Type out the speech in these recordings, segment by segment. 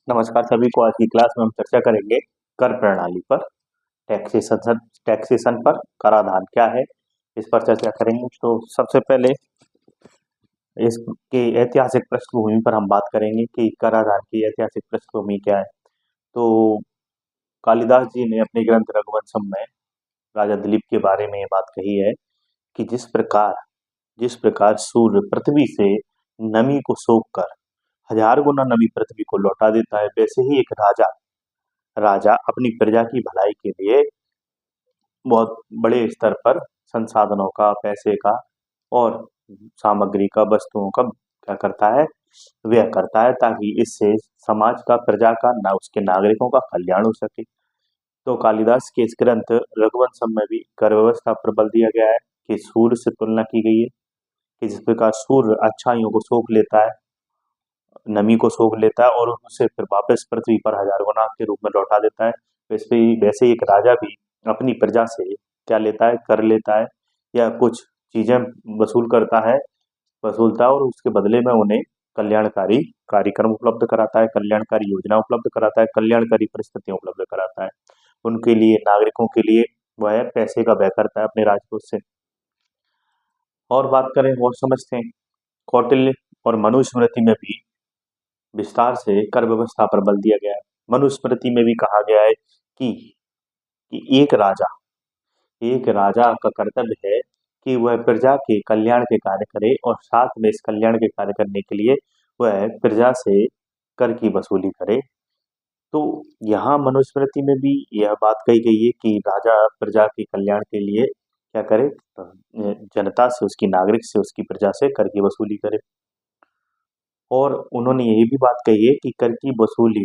नमस्कार सभी को। आज की क्लास में हम चर्चा करेंगे कर प्रणाली पर। टैक्सेशन पर कराधान क्या है, इस पर चर्चा करेंगे। तो सबसे पहले इसके ऐतिहासिक पृष्ठभूमि पर हम बात करेंगे कि कराधान की ऐतिहासिक पृष्ठभूमि क्या है। तो कालिदास जी ने अपने ग्रंथ रघुवंशम में राजा दिलीप के बारे में ये बात कही है कि जिस प्रकार सूर्य पृथ्वी से नमी को सोख कर 1000 गुना नमी पृथ्वी को लौटा देता है, वैसे ही एक राजा राजा अपनी प्रजा की भलाई के लिए बहुत बड़े स्तर पर संसाधनों का, पैसे का और सामग्री का, वस्तुओं का क्या करता है, व्यय करता है, ताकि इससे समाज का, प्रजा का, ना उसके नागरिकों का कल्याण हो सके। तो कालिदास के इस ग्रंथ रघुवंशम में भी कर व्यवस्था पर बल दिया गया है कि सूर्य से तुलना की गई है कि जिस प्रकार सूर्य अच्छाइयों को सोख लेता है, नमी को सोख लेता है और उसे फिर वापस पृथ्वी पर 1000 गुना के रूप में लौटा देता है, वैसे ही एक राजा भी अपनी प्रजा से क्या लेता है, कर लेता है या कुछ चीजें वसूलता है और उसके बदले में उन्हें कल्याणकारी कार्यक्रम उपलब्ध कराता है, कल्याणकारी योजना उपलब्ध कराता है, कल्याणकारी परिस्थितियां उपलब्ध कराता है उनके लिए, नागरिकों के लिए। वह पैसे का व्यय करता है अपने राजकोष से। और बात करें और समझते हैं, कौटिल्य और मनुस्मृति में भी विस्तार से कर व्यवस्था पर बल दिया गया है। मनुस्मृति में भी कहा गया है कि एक राजा का कर्तव्य है कि वह प्रजा के कल्याण के कार्य करे और साथ में इस कल्याण के कार्य करने के लिए वह प्रजा से कर की वसूली करे। तो यहाँ मनुस्मृति में भी यह बात कही गई है कि राजा प्रजा के कल्याण के लिए क्या करे, जनता से, उसकी नागरिक से, उसकी प्रजा से कर की वसूली करे। और उन्होंने यही भी बात कही है कि कर की वसूली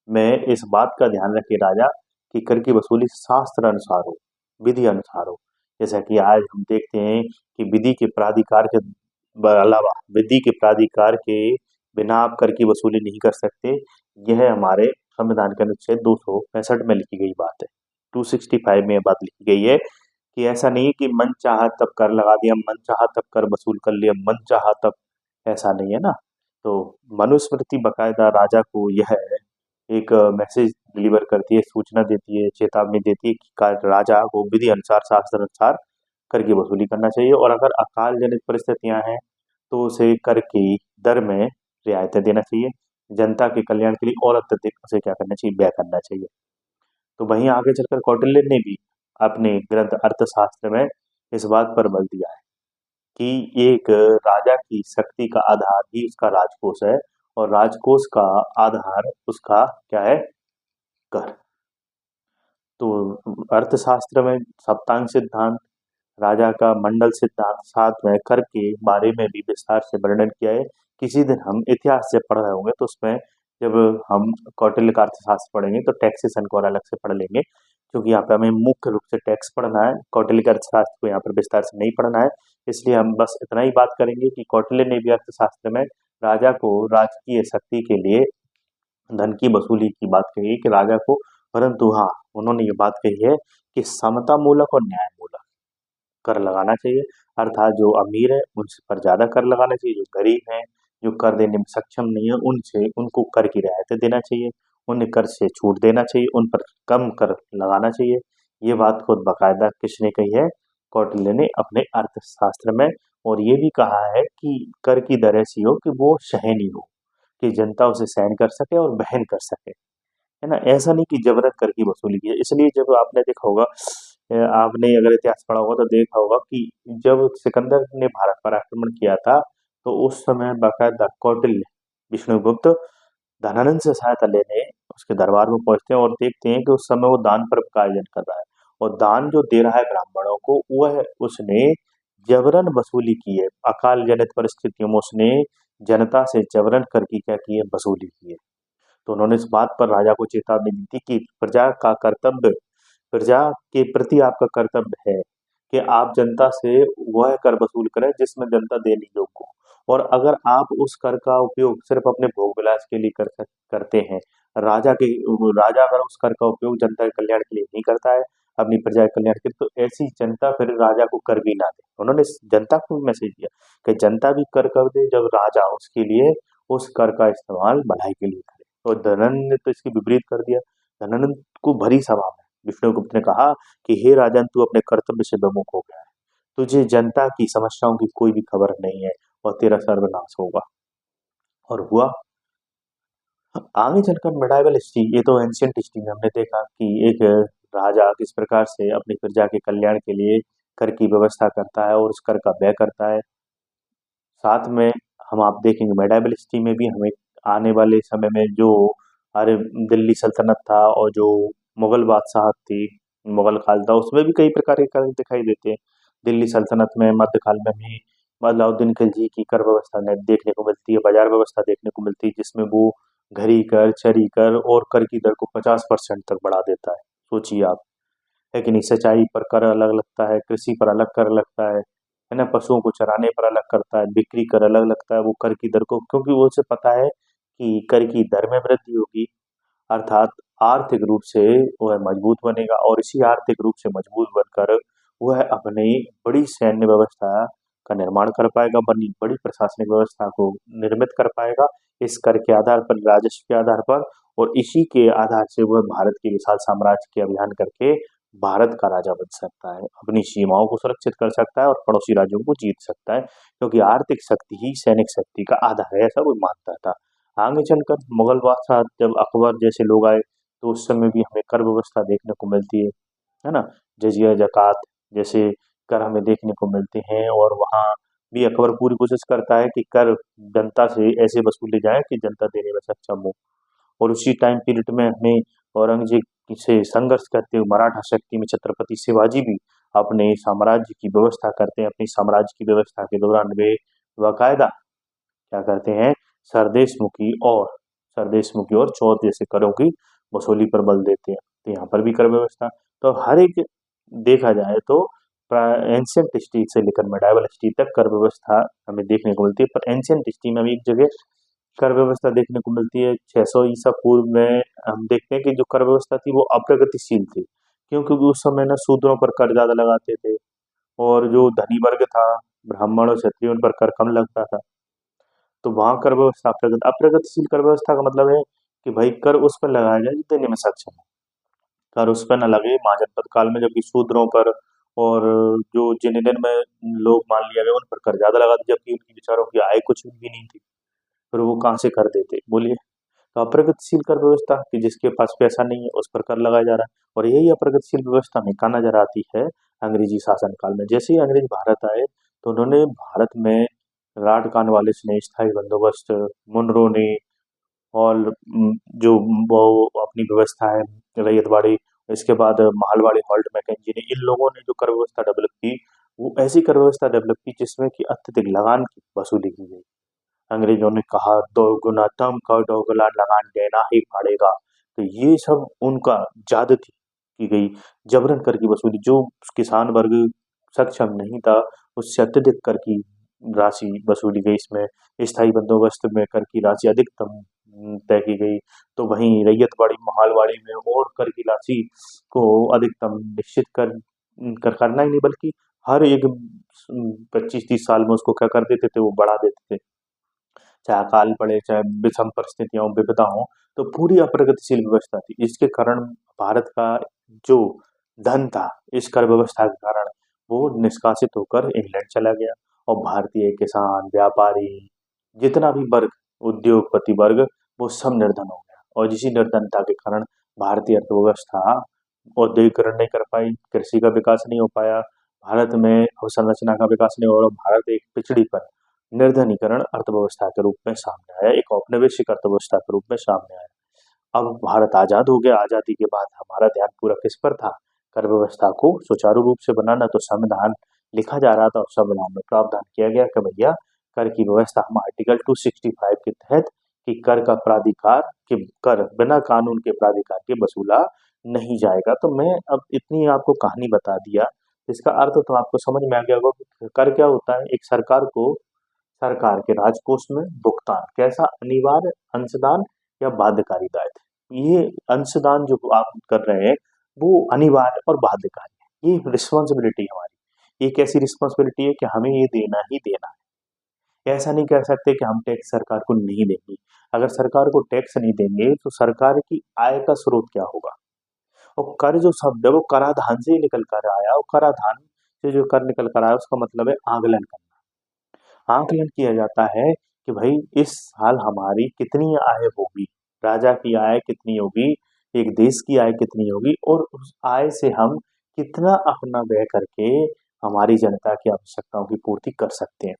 में इस बात का ध्यान रखे राजा कि कर की वसूली शास्त्र अनुसार हो, विधि अनुसार हो। जैसा कि आज हम देखते हैं कि विधि के प्राधिकार के बिना आप कर की वसूली नहीं कर सकते। यह हमारे संविधान के अनुच्छेद 265 में लिखी गई बात है। 265 में यह बात लिखी गई है कि ऐसा नहीं है कि मन चाहा तब कर लगा दिया, मन चाहा तब कर वसूल कर लिया, मन चाहा तब, ऐसा नहीं है ना। तो मनुस्मृति बकायदा राजा को यह एक मैसेज डिलीवर करती है, सूचना देती है, चेतावनी देती है कि राजा को विधि अनुसार, शास्त्र अनुसार कर की वसूली करना चाहिए और अगर अकाल जनित परिस्थितियां हैं तो उसे कर की दर में रियायतें देना चाहिए। जनता के कल्याण के लिए और अत्यधिक उसे क्या करना चाहिए, व्यय करना चाहिए। तो वहीं आगे चलकर कौटिल्य ने भी अपने ग्रंथ अर्थशास्त्र में इस बात पर बल दिया है कि एक राजा की शक्ति का आधार ही उसका राजकोष है और राजकोष का आधार उसका क्या है, कर। तो अर्थशास्त्र में सप्तांग सिद्धांत, राजा का मंडल सिद्धांत, साथ में कर के बारे में भी विस्तार से वर्णन किया है। किसी दिन हम इतिहास से पढ़ रहे होंगे तो उसमें जब हम कौटिल्य का अर्थशास्त्र पढ़ेंगे तो टैक्सेशन को और अलग से पढ़ लेंगे, क्योंकि यहाँ पे हमें मुख्य रूप से टैक्स पढ़ना है, कौटिल्य के अर्थशास्त्र को यहाँ पर विस्तार से नहीं पढ़ना है। इसलिए हम बस इतना ही बात करेंगे कि कौटिल्य ने भी अर्थशास्त्र में राजा को राजकीय शक्ति के लिए धन की वसूली की बात कही है कि राजा को, परंतु हाँ, उन्होंने ये बात कही है कि समता मूलक और न्याय मूलक कर लगाना चाहिए। अर्थात जो अमीर है उन पर ज्यादा कर लगाना चाहिए, जो गरीब हैं, जो कर देने में सक्षम नहीं है, उनको कर की रियायतें देना चाहिए, उन्हें कर से छूट देना चाहिए, उन पर कम कर लगाना चाहिए। ये बात खुद बकायदा किसने कही है, कौटिल्य ने अपने अर्थशास्त्र में। और ये भी कहा है कि कर की दर ऐसी हो कि वो सहनीय हो, कि जनता उसे सहन कर सके और वहन कर सके, है ना। ऐसा नहीं कि जबरन कर की वसूली की है। इसलिए जब आपने देखा होगा, आपने अगर इतिहास पढ़ा होगा तो देखा होगा कि जब सिकंदर ने भारत पर आक्रमण किया था तो उस समय बाकायदा कौटिल्य, विष्णुगुप्त धनानंद से सहायता लेने उसके दरबार में पहुंचते हैं और देखते हैं कि उस समय वो दान पर्व का आयोजन कर रहा है और दान जो दे रहा है ब्राह्मणों को, वह उसने जबरन वसूली की है। अकाल जनित परिस्थितियों में उसने जनता से जबरन कर की क्या की है, वसूली की है। तो उन्होंने इस बात पर राजा को चेतावनी दी थी कि प्रजा के प्रति आपका कर्तव्य है कि आप जनता से वह कर वसूल करें जिसमें जनता देने योग्य हो। और अगर आप उस कर का उपयोग सिर्फ अपने भोग विलास के लिए करते हैं, राजा अगर उस कर का उपयोग जनता के कल्याण के लिए नहीं करता है, अपनी प्रजा के कल्याण के लिए, तो ऐसी जनता फिर राजा को कर भी ना दे। उन्होंने जनता को मैसेज दिया कि जनता भी कर दे जब राजा उसके लिए उस कर का इस्तेमाल भलाई के लिए करे। और धनानंद ने तो इसके विपरीत कर दिया। धनानंद को भरी सभा में विष्णुगुप्त ने कहा कि हे राजन, तू अपने कर्तव्य से विमुख हो गया है, तुझे जनता की समस्याओं की कोई भी खबर नहीं है और तेरा सर्वनाश होगा। और हुआ। आगे चलकर मिडाइवल हिस्ट्री, ये तो एंशियंट हिस्ट्री में हमने देखा कि एक राजा किस प्रकार से अपनी प्रजा के कल्याण के लिए कर की व्यवस्था करता है और उस कर का व्यय करता है। साथ में हम आप देखेंगे मेडाइवल हिस्ट्री में भी हमें आने वाले समय में जो अरे दिल्ली सल्तनत था और जो मुगल बादशाह थी, मुगल काल था, उसमें भी कई प्रकार के कर दिखाई देते हैं। दिल्ली सल्तनत में मध्यकाल में भी अलाउद्दीन खिलजी की कर व्यवस्था ने देखने को मिलती है, बाजार व्यवस्था देखने को मिलती है, जिसमें वो घरी कर, चरी कर और कर की दर को 50% तक बढ़ा देता है। सोचिए आप, है कि नहीं? सिंचाई पर कर अलग लगता है, कृषि पर अलग कर लगता है ना? पशुओं को चराने पर अलग करता है, बिक्री कर अलग लगता है वो कर की दर को, क्योंकि वो उसे पता है कि कर की दर में वृद्धि होगी, अर्थात आर्थिक रूप से वह मजबूत बनेगा और इसी आर्थिक रूप से मजबूत बनकर वह अपनी बड़ी सैन्य व्यवस्था का निर्माण कर पाएगा, बनी बड़ी प्रशासनिक व्यवस्था को निर्मित कर पाएगा इस कर के आधार पर, राजस्व के आधार पर। और इसी के आधार से वह भारत के विशाल साम्राज्य के अभियान करके भारत का राजा बन सकता है, अपनी सीमाओं को सुरक्षित कर सकता है और पड़ोसी राज्यों को जीत सकता है, क्योंकि आर्थिक शक्ति ही सैनिक शक्ति का आधार है, ऐसा वो मानता था। आगे चलकर मुगल बादशाह जब अकबर जैसे लोग आए, तो उस समय भी हमें कर व्यवस्था देखने को मिलती है ना? जजिया जकात जैसे कर हमें देखने को मिलते हैं और वहाँ भी अकबर पूरी कोशिश करता है कि कर जनता से ऐसे वसूले जाएं कि जनता देने में सक्षम हो। और उसी टाइम पीरियड में हमें औरंगजेब से संघर्ष करते हुए मराठा शक्ति में छत्रपति शिवाजी भी अपने साम्राज्य की व्यवस्था करते हैं। अपनी साम्राज्य की व्यवस्था के दौरान वे बाकायदा क्या करते हैं, सरदेशमुखी और चौथ जैसे करों की वसूली पर बल देते हैं। तो यहाँ पर भी कर व्यवस्था, तो हर एक देखा जाए तो एंशियंट हिस्ट्री से लेकर मेडाइवल हिस्ट्री तक कर व्यवस्था हमें देखने को मिलती है। पर एंशियंट हिस्ट्री में भी एक जगह कर व्यवस्था देखने को मिलती है 600 ईसा पूर्व में। हम देखते हैं कि जो कर व्यवस्था थी वो अप्रगतिशील थी, क्योंकि उस समय ना शूद्रों पर कर ज्यादा लगाते थे और जो धनी वर्ग था, ब्राह्मण और क्षत्रिय, उन पर कर कम लगता था। तो वहाँ कर व्यवस्था अप्रगतिशील कर व्यवस्था का मतलब है कि भाई कर उस पर लगाया जाए जो देने में सक्षम है, कर उस पर न लगे महाजनपद काल में, जबकि शूद्रों पर और जो जिन में लोग मान लिया गया उन पर कर ज्यादा लगा दिया, जबकि उनकी बेचारों की आय कुछ भी नहीं थी, फिर वो कहाँ से कर देते बोलिए? तो अप्रगतिशील कर व्यवस्था कि जिसके पास पैसा नहीं है उस पर कर लगाया जा रहा है। और यही अप्रगतिशील व्यवस्था में कहा नजर आती है अंग्रेजी शासन काल में। जैसे ही अंग्रेज भारत आए तो उन्होंने भारत में लॉर्ड कॉर्नवालिस ने स्थायी बंदोबस्त, मुनरो ने और जो वो अपनी व्यवस्था है रैयतवाड़ी, इसके बाद महलवाड़ी, हॉल्ट मैकेंजी ने, इन लोगों ने जो कर व्यवस्था डेवलप की, वो ऐसी कर व्यवस्था डेवलप की जिसमें कि अत्यधिक लगान की वसूली की गई। अंग्रेजों ने कहा दोगुना दम का दोगला लगान देना ही पड़ेगा। तो ये सब उनका ज्यादती की गई, जबरन कर की वसूली, जो किसान वर्ग सक्षम नहीं था उससे अत्यधिक कर की राशि वसूली गई। इसमें स्थायी बंदोबस्त में कर की राशि अधिकतम तय की गई। तो वहीं रैयतवाड़ी माहलवाड़ी में और कर की राशि को अधिकतम निश्चित कर करना ही नहीं, बल्कि हर एक 25-30 साल में उसको क्या कर देते थे, वो बढ़ा देते थे, चाहे अकाल पड़े, चाहे विषम परिस्थितियां हो, विपदा हो। तो पूरी अप्रगतिशील व्यवस्था थी। इसके कारण भारत का जो धन था इस कर व्यवस्था के कारण वो निष्कासित होकर इंग्लैंड चला गया और भारतीय किसान, व्यापारी, जितना भी वर्ग, उद्योगपति वर्ग, वो सब निर्धन हो गया। और इसी निर्धनता के कारण भारतीय अर्थव्यवस्था औद्योगिकरण नहीं कर पाई, कृषि का विकास नहीं हो पाया, भारत में अवसंरचना का विकास नहीं हो रहा, भारत एक पिछड़ी पर निर्धनीकरण अर्थव्यवस्था के रूप में सामने आया, एक औपनिवेशिक अर्थव्यवस्था के रूप में सामने आया। अब भारत आजाद हो गया, आजादी के बाद हमारा ध्यान पूरा किस पर था? कर व्यवस्था को सुचारू रूप से बनाना। तो संविधान लिखा जा रहा था और संविधान में प्रावधान किया गया कि भैया कर की व्यवस्था हम आर्टिकल 265 के तहत कि कर का प्राधिकार कि कर बिना कानून के प्राधिकार के वसूला नहीं जाएगा। तो मैं अब इतनी आपको कहानी बता दिया, इसका अर्थ तो आपको समझ में आ गया होगा कि कर क्या होता है। एक सरकार के राजकोष में भुगतान, कैसा? अनिवार्य अंशदान या बाध्यकारी दायित्व। ये अंशदान जो आप कर रहे हैं वो अनिवार्य और बाध्यकारी है, ये रिस्पॉन्सिबिलिटी हमारी। ये कैसी रिस्पॉन्सिबिलिटी है कि हमें ये देना ही देना है, ऐसा नहीं कह सकते कि हम टैक्स सरकार को नहीं देंगे। अगर सरकार को टैक्स नहीं देंगे तो सरकार की आय का स्रोत क्या होगा? और कर जो शब्द है वो कराधान से ही निकल कर आया, और कराधान से जो कर निकल कर आया उसका मतलब है आंकलन करना। आंकलन किया जाता है कि भाई इस साल हमारी कितनी आय होगी, राजा की आय कितनी होगी, एक देश की आय कितनी होगी, और उस आय से हम कितना अपना व्यय करके हमारी जनता की आवश्यकताओं की पूर्ति कर सकते हैं।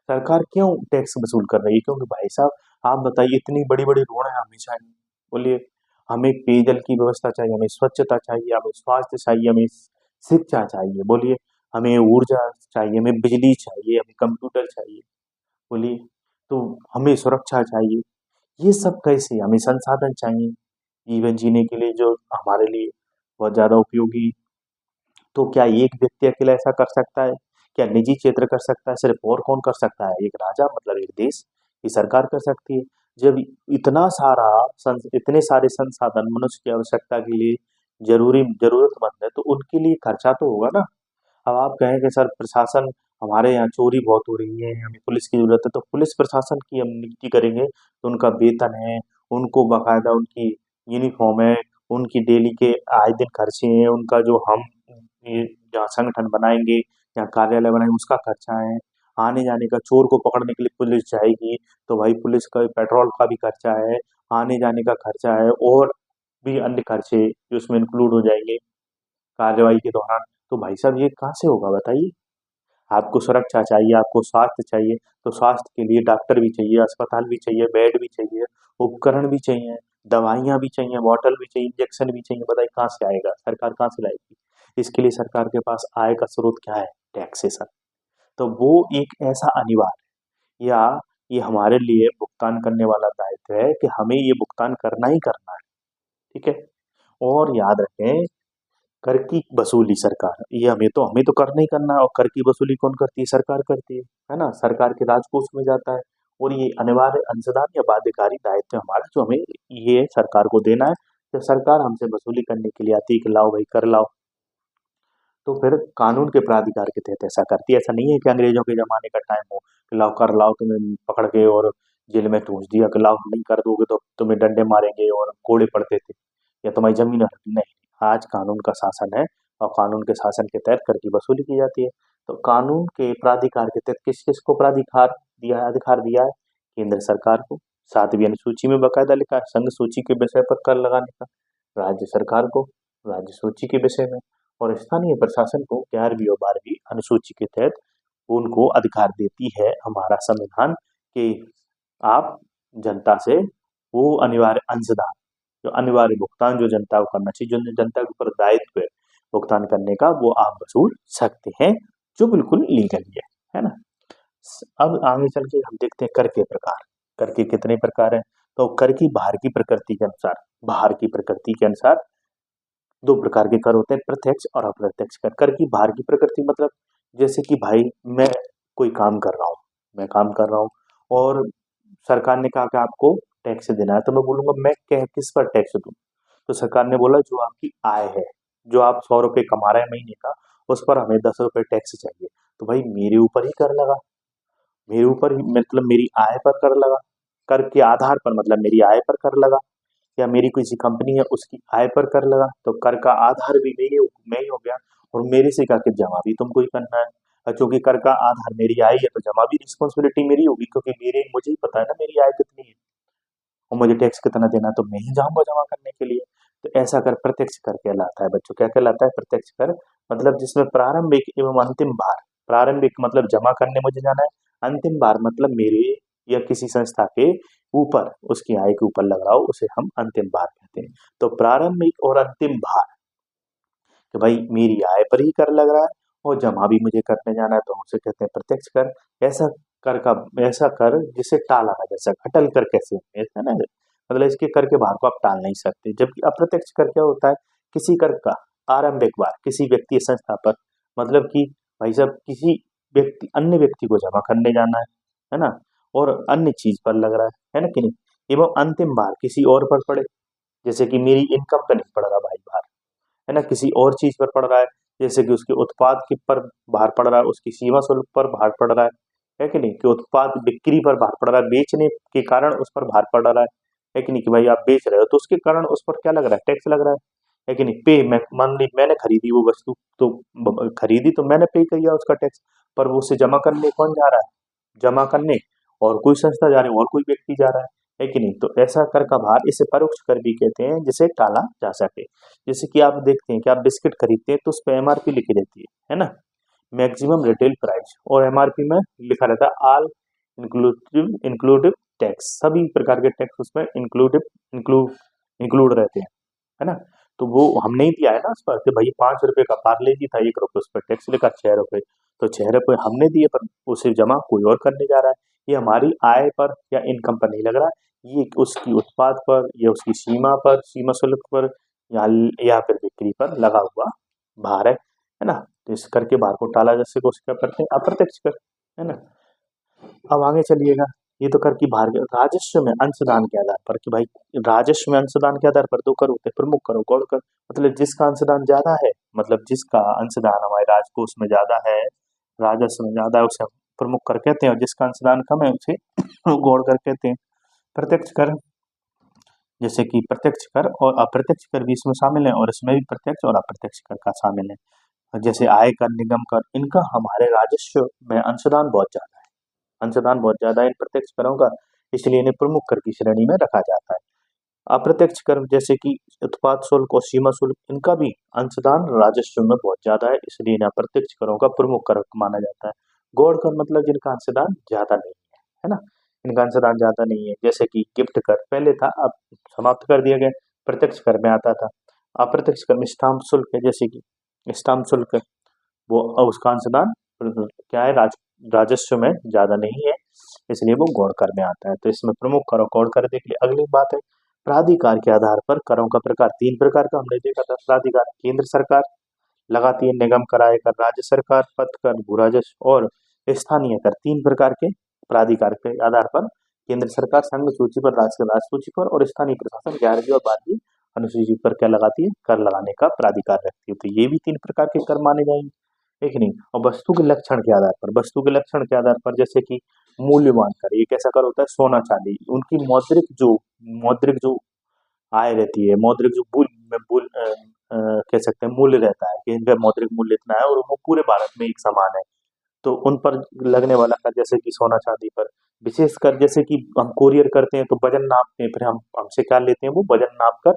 सरकार क्यों टैक्स वसूल कर रही है? क्योंकि भाई साहब आप बताइए, इतनी बड़ी बड़ी रोड है हमें चाहिए, बोलिए, हमें पेयजल की व्यवस्था चाहिए, हमें स्वच्छता चाहिए, हमें स्वास्थ्य चाहिए, हमें शिक्षा चाहिए, बोलिए, हमें ऊर्जा चाहिए, हमें बिजली चाहिए, हमें कंप्यूटर चाहिए, बोलिए, तो हमें सुरक्षा चाहिए। ये सब कैसे? हमें संसाधन चाहिए जीवन जीने के लिए जो हमारे लिए बहुत ज्यादा उपयोगी। तो क्या एक व्यक्ति अकेला ऐसा कर सकता है? क्या निजी क्षेत्र कर सकता है? सिर्फ और कौन कर सकता है? एक राजा, मतलब एक देश, ये सरकार कर सकती है। जब इतना सारा इतने सारे संसाधन मनुष्य की आवश्यकता के लिए जरूरतमंद है तो उनके लिए खर्चा तो होगा ना। अब आप कहें कि सर प्रशासन, हमारे यहाँ चोरी बहुत हो रही है, हमें पुलिस की जरूरत है, तो पुलिस प्रशासन की हम नियुक्ति करेंगे तो उनका वेतन है, उनको बाकायदा उनकी यूनिफॉर्म है, उनकी डेली के आए दिन खर्चे हैं, उनका जो हम ये जहाँ संगठन बनाएंगे, जहाँ कार्यालय बनाएंगे उसका खर्चा है, आने जाने का, चोर को पकड़ने के लिए पुलिस जाएगी तो भाई पुलिस का पेट्रोल का भी खर्चा है, आने जाने का खर्चा है, और भी अन्य खर्चे जो उसमें इंक्लूड हो जाएंगे कार्यवाही के दौरान। तो भाई साहब ये कहाँ से होगा बताइए? आपको सुरक्षा चाहिए, आपको स्वास्थ्य चाहिए, तो स्वास्थ्य के लिए डॉक्टर भी चाहिए, अस्पताल भी चाहिए, बेड भी चाहिए, उपकरण भी चाहिए, दवाइयाँ भी चाहिए, बॉटल भी चाहिए, इंजेक्शन भी चाहिए। बताइए कहाँ से आएगा? सरकार कहाँ से लाएगी? इसके लिए सरकार के पास आय का स्रोत क्या है? टैक्सेशन। तो वो एक ऐसा अनिवार्य, या ये हमारे लिए भुगतान करने वाला दायित्व है कि हमें ये भुगतान करना ही करना है। ठीक है? और याद रखें, कर की वसूली सरकार, ये हमें तो करना ही करना है, और कर की वसूली कौन करती है? सरकार करती है ना? सरकार के राजकोष में जाता है, और ये अनिवार्य अंशदान या बाध्यकारी दायित्व है हमारा जो हमें ये सरकार को देना है। जब सरकार हमसे वसूली करने के लिए आती है कि लाओ भाई कर लाओ, तो फिर कानून के प्राधिकार के तहत ऐसा करती है। ऐसा नहीं है कि अंग्रेजों के जमाने का टाइम हो कि लाओ कर लाओ, तुम्हें पकड़ के और जेल में ठूंस दिया कि लाओ नहीं कर दोगे तो तुम्हें डंडे मारेंगे और कोड़े पड़ते थे या तुम्हारी जमीन हड़पी। नहीं, आज कानून का शासन है, और कानून के शासन के तहत कर की वसूली की जाती है। तो कानून के प्राधिकार के तहत किस किस को प्राधिकार दिया है, अधिकार दिया है? केंद्र सरकार को, 7वीं अनुसूची में बकायदा लिखा है, संघ सूची के विषय पर कर लगाने का, राज्य सरकार को राज्य सूची के विषय में, और स्थानीय प्रशासन को 11वीं और 12वीं अनुसूची के तहत उनको अधिकार देती है हमारा संविधान कि आप जनता से वो अनिवार्य अंशदान, जो अनिवार्य भुगतान जो जनता को करना चाहिए, जो जनता के ऊपर दायित्व है भुगतान करने का, वो आप वसूल सकते हैं, जो बिल्कुल लीगली है ना? अब आगे चल के हम देखते हैं कर के प्रकार। कर के कितने प्रकार हैं? तो कर की बाहर की प्रकृति के अनुसार, बाहर की प्रकृति के अनुसार दो प्रकार के कर होते हैं, प्रत्यक्ष और अप्रत्यक्ष कर। कर की बाहर की प्रकृति मतलब, जैसे कि भाई मैं कोई काम कर रहा हूँ, मैं काम कर रहा हूँ, और सरकार ने कहा कि आपको टैक्स देना है, तो मैं बोलूंगा मैं किस पर टैक्स दूं? तो सरकार ने बोला जो आपकी आय है, जो आप 100 रुपये कमा रहे हैं महीने का, उस पर हमें 10 रुपये टैक्स चाहिए। तो भाई मेरे ऊपर ही कर लगा, मेरे ऊपर ही, मतलब मेरी आय पर कर लगा, कर के आधार पर, मतलब मेरी आय पर कर लगा, या मेरी किसी कंपनी है उसकी आय पर कर लगा, तो कर का आधार भी मैं ही हो गया, और मेरे से का के जमा भी तुमको ही करना है। और चूंकि कर का आधार मेरी आय है तो जमा भी रिस्पॉन्सिबिलिटी मेरी होगी, क्योंकि मुझे ही पता है ना मेरी आय कितनी है, और मुझे टैक्स कितना देना है, तो मैं ही जाऊंगा जमा करने के लिए। तो ऐसा कर प्रत्यक्ष कर कहलाता है बच्चों। क्या कहलाता है? प्रत्यक्ष कर। मतलब जिसमें प्रारंभिक एवं अंतिम भार, प्रारंभिक मतलब जमा करने मुझे जाना है, अंतिम भार मतलब मेरे या किसी संस्था के ऊपर, उसकी आय के ऊपर लग रहा हो, उसे हम अंतिम भार कहते हैं। तो प्रारंभिक और अंतिम भार, कि भाई मेरी आय पर ही कर लग रहा है और जमा भी मुझे करने जाना है, तो हम उसे कहते हैं प्रत्यक्ष कर। ऐसा कर का ऐसा कर जिसे टाला ना जा सके, अटल कर कैसे है ना, मतलब इसके कर के भार को आप टाल नहीं सकते। जबकि अप्रत्यक्ष कर क्या होता है? किसी कर का आरंभिक भार किसी व्यक्ति या संस्था पर, मतलब कि भाई साहब किसी व्यक्ति, अन्य व्यक्ति को जमा करने जाना है ना, और अन्य चीज पर लग रहा है ना कि नहीं? एवं अंतिम भार किसी और पर पड़े, जैसे कि मेरी इनकम पर नहीं पड़ रहा भाई भार, है ना, किसी और चीज पर पड़ रहा है, जैसे कि उसके उत्पाद के पर भार पड़ रहा है, उसकी सीमा शुल्क पर भार पड़ रहा है, है कि नहीं, कि उत्पाद बिक्री पर भार पड़ रहा है, बेचने के कारण उस पर भार पड़ रहा है कि नहीं, कि भाई आप बेच रहे हो तो उसके कारण उस पर क्या लग रहा है, टैक्स लग रहा है कि नहीं। पे मैं मान ली मैंने खरीदी वो वस्तु, तो खरीदी तो मैंने पे किया उसका टैक्स, पर वो उसे जमा करने कौन जा रहा है, जमा करने और कोई संस्था जा रही है और कोई व्यक्ति जा रहा है कि नहीं। तो ऐसा कर का भार इसे परोक्ष कर भी कहते हैं, जिसे टाला जा सके। जैसे कि आप देखते हैं कि आप बिस्किट खरीदते हैं तो उस पर एमआरपी लिखी रहती है ना, मैक्सिमम रिटेल प्राइस, और एमआरपी में लिखा रहता है ऑल इंक्लूडिव टैक्स, सभी प्रकार के टैक्स उसमें इंक्लूड रहते हैं, है ना। तो वो हमने ही दिया है ना उस पर कि भाई 5 रुपए का पार्ले जी था, 1 रुपए उस पर टैक्स लिखा, 6 रुपए, तो 6 रुपए हमने दिए पर उसे जमा कोई और करने जा रहा है। ये हमारी आय पर या इनकम पर नहीं लग रहा है, ये उसकी उत्पाद पर या उसकी सीमा पर, सीमा शुल्क पर या फिर बिक्री पर लगा हुआ भार है ना। तो इस कर के भार को टाला जा सके उसका करते हैं अप्रत्यक्ष कर, है ना। अब आगे चलिएगा, ये तो कर की भार राजस्व में अंशदान के आधार पर, कि भाई राजस्व में अंशदान के आधार पर दो कर होते हैं, प्रमुख कर, गौण कर, मतलब जिसका अंशदान ज्यादा है, मतलब जिसका अंशदान हमारे राजकोष में ज्यादा है, राजस्व में ज्यादा है, उसे हम प्रमुख कर कहते हैं, और जिसका अंशदान कम है उसे गौण कर कहते हैं। प्रत्यक्ष कर, जैसे कि प्रत्यक्ष कर और अप्रत्यक्ष कर भी इसमें शामिल है, और इसमें भी प्रत्यक्ष और अप्रत्यक्ष कर का शामिल है। जैसे आय कर, निगम कर, इनका हमारे राजस्व में अंशदान बहुत ज्यादा है, अंशदान बहुत ज्यादा है इन प्रत्यक्ष करों का, इसलिए इन्हें प्रमुख कर की श्रेणी में रखा जाता है। अप्रत्यक्ष कर जैसे कि उत्पाद शुल्क और सीमा शुल्क, इनका भी अंशदान राजस्व में बहुत ज्यादा है, इसलिए इन्हें अप्रत्यक्ष करों का प्रमुख कर माना जाता है। गौण कर मतलब जिनका अंशदान ज्यादा नहीं है ना, इनका अंशदान ज्यादा नहीं है, जैसे कि गिफ्ट कर पहले था, अब समाप्त कर दिया गया, प्रत्यक्ष कर में आता था। अप्रत्यक्ष कर में स्टाम्प शुल्क है, जैसे कि स्टाम्प शुल्क है, वो उसका अंशदान क्या है, राजस्व में ज्यादा नहीं है, इसलिए वो गौण कर में आता है। तो इसमें प्रमुख कर और गौण कर देख लिया। अगली बात है प्राधिकार के आधार पर करों का प्रकार, 3 प्रकार का हमने देखा था। प्राधिकार, केंद्र सरकार लगाती है निगम कर, आय कर, राज्य सरकार पथ कर, भू राजस्व, और स्थानीय कर, 3 प्रकार के प्राधिकार के आधार पर केंद्र सरकार संघ सूची पर, राज्य सूची पर, और स्थानीय प्रशासन 11वीं और 12वीं अनुसूची पर क्या लगाती है, कर लगाने का प्राधिकार रखती है। तो ये भी 3 प्रकार के कर माने जाएंगे, है कि नहीं। और वस्तु के लक्षण के आधार पर, वस्तु के लक्षण के आधार पर, जैसे कि मूल्यवान कर, ये कैसा कर होता है, सोना चांदी, उनकी मौद्रिक जो आय रहती है, मौद्रिक जो कह सकते हैं मूल्य रहता है, कि इनका मौद्रिक मूल्य इतना है और वो पूरे भारत में एक समान है, तो उन पर लगने वाला कर, जैसे कि सोना चांदी पर। विशेष कर जैसे कि हम कोरियर करते हैं तो वजन नापते हैं, फिर हम हमसे क्या लेते हैं, वो वजन नाप कर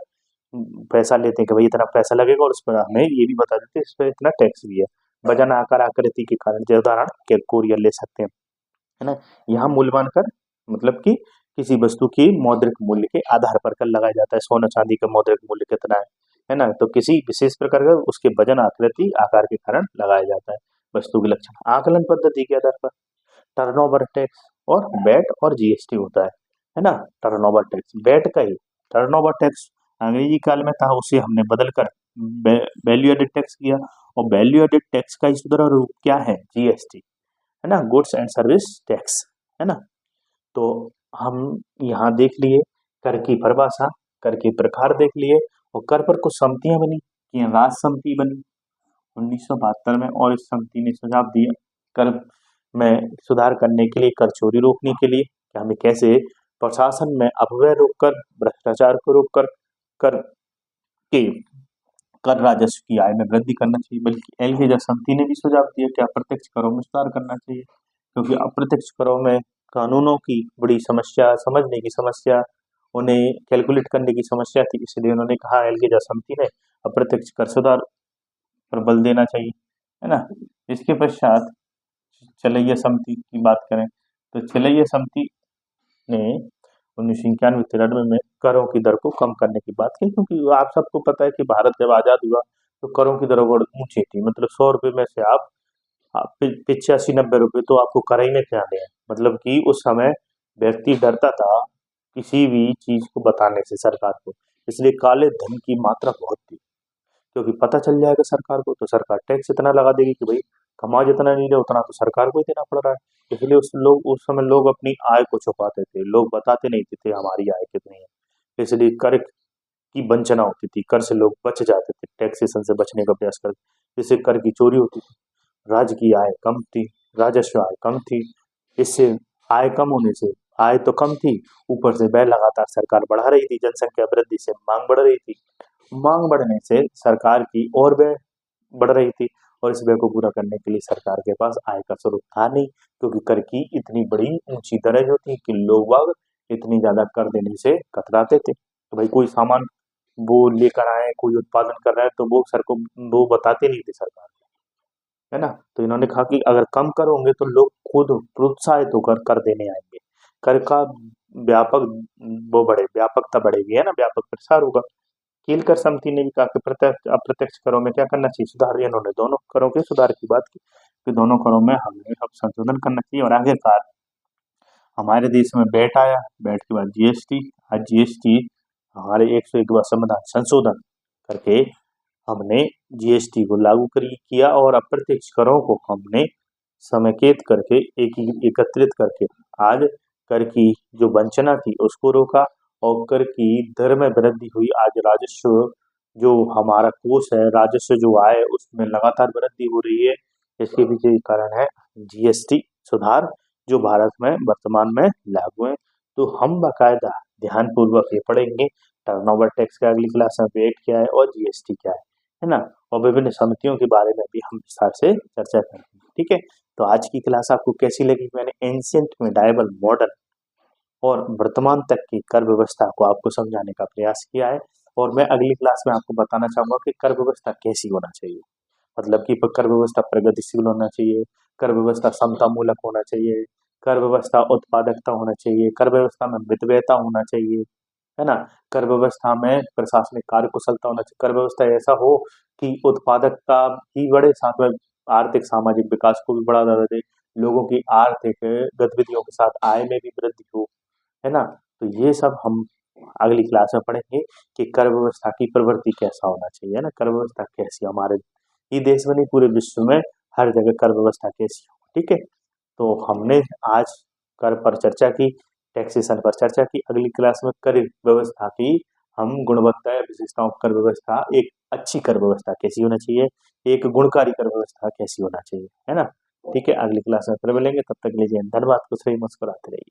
पैसा लेते हैं कि भाई इतना पैसा लगेगा, और उस पर हमें ये भी बता देते हैं इस पर इतना टैक्स भी है। वजन, आकार, आकृति के कारण, जैसे उदाहरण के कोरियर ले सकते हैं, है ना। यहाँ मूल्यवान कर मतलब कि किसी वस्तु की मौद्रिक मूल्य के आधार पर कर लगाया जाता है, सोना चांदी का मौद्रिक मूल्य कितना है ना, तो किसी विशेष प्रकार का उसके वजन, आकृति, आकार के कारण लगाया जाता है। वस्तु के लक्षण आकलन पद्धति के आधार पर टर्नओवर टैक्स और वैट और जीएसटी होता है ना। टर्नओवर टैक्स वैट का ही टर्नओवर टैक्स अंग्रेजी काल में था, उसे हमने बदलकर वैल्यू एडेड टैक्स किया, और वैल्यू एडेड टैक्स का इस तरह रूप क्या है, जीएसटी, है ना, गुड्स एंड सर्विस टैक्स, है ना। तो हम यहाँ देख लिए कर की परिभाषा, कर के प्रकार देख लिए, और कर पर कुछ समितियां बनी, कि राज समिति बनी 1972 में, और इस समिति ने सुझाव दिया कर में सुधार करने के लिए, कर चोरी रोकने के लिए, कि हमें कैसे प्रशासन में अपव्यय रोककर, भ्रष्टाचार को रोककर कर के कर राजस्व की आय में वृद्धि करना चाहिए। बल्कि एलगेजा समिति ने भी सुझाव दिया कि अप्रत्यक्ष करों में सुधार करना चाहिए, क्योंकि अप्रत्यक्ष करों में कानूनों की बड़ी समस्या, समझने की समस्या, उन्हें कैलकुलेट करने की समस्या थी, इसलिए उन्होंने कहा, एलगेजा समिति ने, अप्रत्यक्ष कर सुधार पर बल देना चाहिए, है ना। इसके पश्चात चलैया समिति की बात करें तो चलैया समिति ने 1991-93 में करों की दर को कम करने की बात की, क्योंकि आप सबको पता है कि भारत जब आजाद हुआ तो करों की दर बड़ी ऊंची थी, मतलब 100 रुपए में से आप 85-90 रुपए तो आपको कर ही में जाने हैं, मतलब कि उस समय व्यक्ति डरता था किसी भी चीज को बताने से सरकार को, इसलिए काले धन की मात्रा बहुत थी, क्योंकि पता चल जाएगा सरकार को तो सरकार टैक्स इतना लगा देगी कि भाई कमा जितना नहीं रहे उतना तो सरकार को ही देना पड़ रहा है, इसलिए उस समय लोग अपनी आय को छुपाते थे, लोग बताते नहीं थे हमारी आय कितनी है, इसलिए कर की वंचना होती थी, कर से लोग बच जाते थे, टैक्सेशन से बचने का प्रयास करते, जिससे कर की चोरी होती थी, राज्य की आय कम थी, राजस्व आय कम थी, इससे आय कम होने से, आय तो कम थी, ऊपर से व्यय लगातार सरकार बढ़ा रही थी, जनसंख्या वृद्धि से मांग बढ़ रही थी, मांग बढ़ने से सरकार की और व्यय बढ़ रही थी, और इस व्यय को पूरा करने के लिए सरकार के पास आय का स्रोत था नहीं, क्योंकि कर की इतनी बड़ी ऊंची दरें जो थी कि लोग बाग इतनी ज्यादा कर देने से कतराते थे। तो भाई कोई सामान वो लेकर आए, कोई उत्पादन कर रहा है, तो वो सर को वो बताते नहीं थे सरकार को, है ना। तो इन्होंने कहा कि अगर कम कर होंगे तो लोग खुद प्रोत्साहित होकर कर देने आएंगे, कर का व्यापक वो बढ़े, व्यापकता बढ़ेगी, है ना, व्यापक प्रसार होगा। कीलकर समिति ने भी कहा कि प्रत्यक्ष अप्रत्यक्ष करों में क्या करना चाहिए, सुधार। इन्होंने दोनों करों के सुधार की बात की कि दोनों करों में हमें अब संशोधन करना चाहिए, और आखिरकार हमारे देश में बैट आया, बैट के बाद जीएसटी। आज जीएसटी हमारे 101 बार संविधान संशोधन करके हमने जीएसटी को लागू किया, और अप्रत्यक्ष करों को हमने समेकित करके एकत्रित करके आज कर की जो वंचना थी उसको रोका, और कर की दर में वृद्धि हुई। आज राजस्व जो हमारा कोष है, राजस्व जो आय है, उसमें लगातार वृद्धि हो रही है। इसके पीछे कारण है जीएसटी सुधार, जो भारत में वर्तमान में लागू है। तो हम बाकायदा ध्यान पूर्वक ये पढ़ेंगे, टर्नओवर टैक्स का अगली क्लास में वेट क्या है और जीएसटी क्या है ना, और विभिन्न समितियों के बारे में भी हम विस्तार से चर्चा करेंगे। ठीक है, तो आज की क्लास आपको कैसी लगी? मैंने एंशिएंट, मेडाइवल, मॉडर्न और वर्तमान तक की कर व्यवस्था को आपको समझाने का प्रयास किया है, और मैं अगली क्लास में आपको बताना चाहूंगा कि कर व्यवस्था कैसी होना चाहिए। मतलब कि कर व्यवस्था प्रगतिशील होना चाहिए, कर व्यवस्था समता मूलक होना चाहिए, कर व्यवस्था उत्पादकता होना चाहिए, कर व्यवस्था में मितव्ययता होना चाहिए, है ना, कर व्यवस्था में प्रशासनिक कार्य कुशलता होना चाहिए, कर व्यवस्था ऐसा हो कि उत्पादकता भी बढ़े, साथ में आर्थिक सामाजिक विकास को भी बढ़ावा दे, लोगों की आर्थिक गतिविधियों के साथ आय में भी वृद्धि हो, है ना। तो ये सब हम अगली क्लास में पढ़ेंगे कि कर व्यवस्था की प्रवृत्ति कैसा होना चाहिए, है ना, कर व्यवस्था कैसी हमारे ही देश में नहीं, पूरे विश्व में हर जगह कर व्यवस्था कैसी हो। ठीक है, तो हमने आज कर पर चर्चा की, टैक्सेशन पर चर्चा की। अगली क्लास में कर व्यवस्था की हम गुणवत्ता या विशेषताओं, कर व्यवस्था, एक अच्छी कर व्यवस्था कैसी होना चाहिए, एक गुणकारी कर व्यवस्था कैसी होना चाहिए, है ना। ठीक है, अगली क्लास में फिर मिलेंगे, तब तक के लिए धन्यवाद, खुश रहिए, मुस्कुराते रहिए।